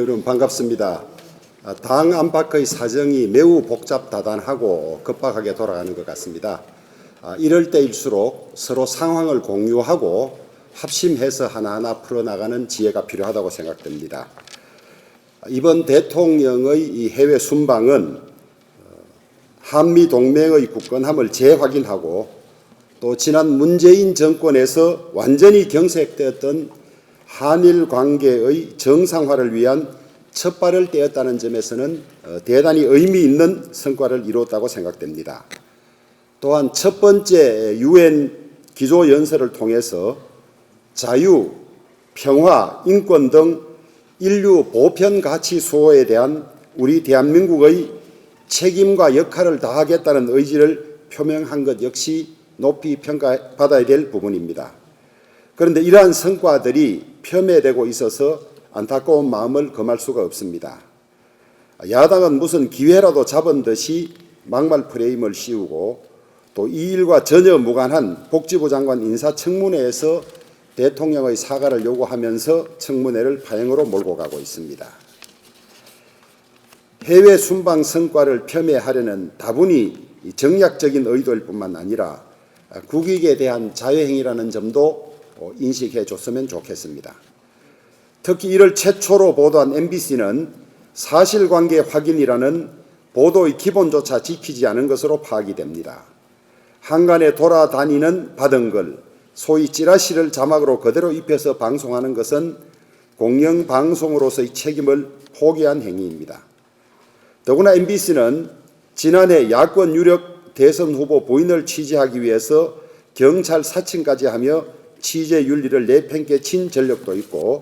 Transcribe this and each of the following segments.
여러분 반갑습니다. 당 안팎의 사정이 매우 복잡다단하고 급박하게 돌아가는 것 같습니다. 이럴 때일수록 서로 상황을 공유하고 합심해서 하나하나 풀어나가는 지혜가 필요하다고 생각됩니다. 이번 대통령의 이 해외 순방은 한미 동맹의 굳건함을 재확인하고 또 지난 문재인 정권에서 완전히 경색되었던 한일 관계의 정상화를 위한 첫발을 떼었다는 점에서는 대단히 의미 있는 성과를 이뤘다고 생각됩니다. 또한 첫 번째 UN 기조연설을 통해서 자유, 평화, 인권 등 인류 보편 가치 수호에 대한 우리 대한민국의 책임과 역할을 다하겠다는 의지를 표명한 것 역시 높이 평가받아야 될 부분입니다. 그런데 이러한 성과들이 폄훼되고 있어서 안타까운 마음을 금할 수가 없습니다. 야당은 무슨 기회라도 잡은 듯이 막말 프레임을 씌우고 또 이 일과 전혀 무관한 복지부 장관 인사청문회에서 대통령의 사과를 요구하면서 청문회를 파행으로 몰고 가고 있습니다. 해외 순방 성과를 폄훼하려는 다분히 정략적인 의도일 뿐만 아니라 국익에 대한 자해행위라는 점도 인식해 줬으면 좋겠습니다. 특히 이를 최초로 보도한 MBC는 사실관계 확인이라는 보도의 기본조차 지키지 않은 것으로 파악이 됩니다. 한간에 돌아다니는 받은 글, 소위 찌라시를 자막으로 그대로 입혀서 방송하는 것은 공영방송으로서의 책임을 포기한 행위입니다. 더구나 MBC는 지난해 야권 유력 대선 후보 부인을 취재하기 위해서 경찰 사칭까지 하며 취재 윤리를 내팽개 친 전력도 있고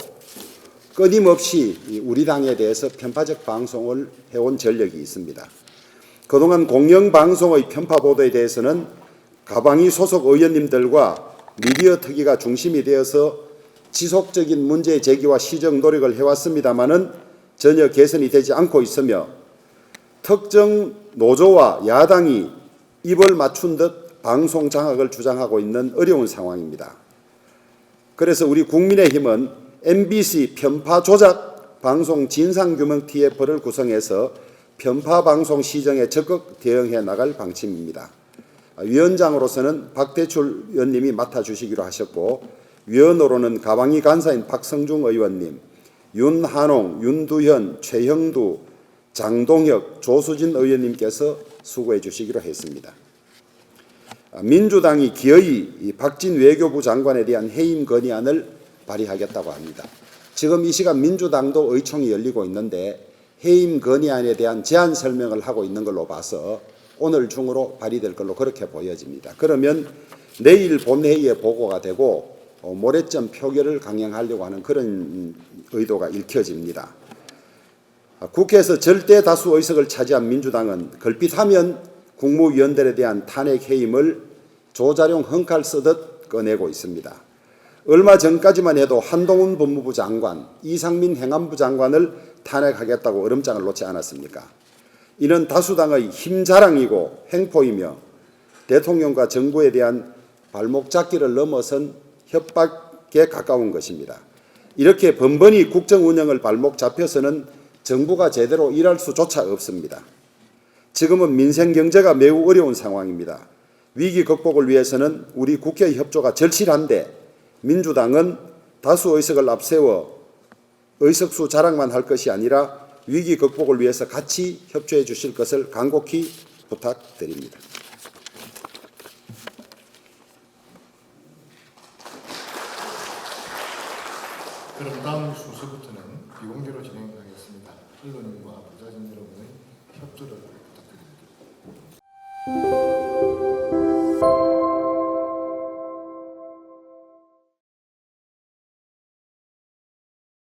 끊임없이 우리 당에 대해서 편파적 방송을 해온 전력이 있습니다. 그동안 공영방송의 편파 보도에 대해서는 가방위 소속 의원님들과 미디어 특위가 중심이 되어서 지속적인 문제 제기와 시정 노력을 해왔습니다마는 전혀 개선이 되지 않고 있으며 특정 노조와 야당이 입을 맞춘 듯 방송 장악을 주장하고 있는 어려운 상황입니다. 그래서 우리 국민의힘은 MBC 편파 조작 방송 진상규명 TF를 구성해서 편파 방송 시정에 적극 대응해 나갈 방침입니다. 위원장으로서는 박대출 의원님이 맡아주시기로 하셨고 위원으로는 가방위 간사인 박성중 의원님, 윤한홍, 윤두현, 최형두, 장동혁, 조수진 의원님께서 수고해 주시기로 했습니다. 민주당이 기어이 박진 외교부 장관에 대한 해임 건의안을 발의하겠다고 합니다. 지금 이 시간 민주당도 의총이 열리고 있는데 해임 건의안에 대한 제안 설명을 하고 있는 걸로 봐서 오늘 중으로 발의될 걸로 그렇게 보여집니다. 그러면 내일 본회의에 보고가 되고 모레쯤 표결을 강행하려고 하는 그런 의도가 읽혀집니다. 국회에서 절대 다수 의석을 차지한 민주당은 걸핏하면 국무위원들에 대한 탄핵 해임을 조자룡 헝칼 쓰듯 꺼내고 있습니다. 얼마 전까지만 해도 한동훈 법무부 장관, 이상민 행안부 장관을 탄핵하겠다고 얼음장을 놓지 않았습니까? 이는 다수당의 힘자랑이고 횡포이며 대통령과 정부에 대한 발목 잡기를 넘어선 협박에 가까운 것입니다. 이렇게 번번이 국정 운영을 발목 잡혀서는 정부가 제대로 일할 수조차 없습니다. 지금은 민생 경제가 매우 어려운 상황입니다. 위기 극복을 위해서는 우리 국회의 협조가 절실한데 민주당은 다수 의석을 앞세워 의석수 자랑만 할 것이 아니라 위기 극복을 위해서 같이 협조해 주실 것을 간곡히 부탁드립니다. 그럼 다음 순서부터는 비공개로 진행하겠습니다. 언론인과 보좌진 여러분의 협조를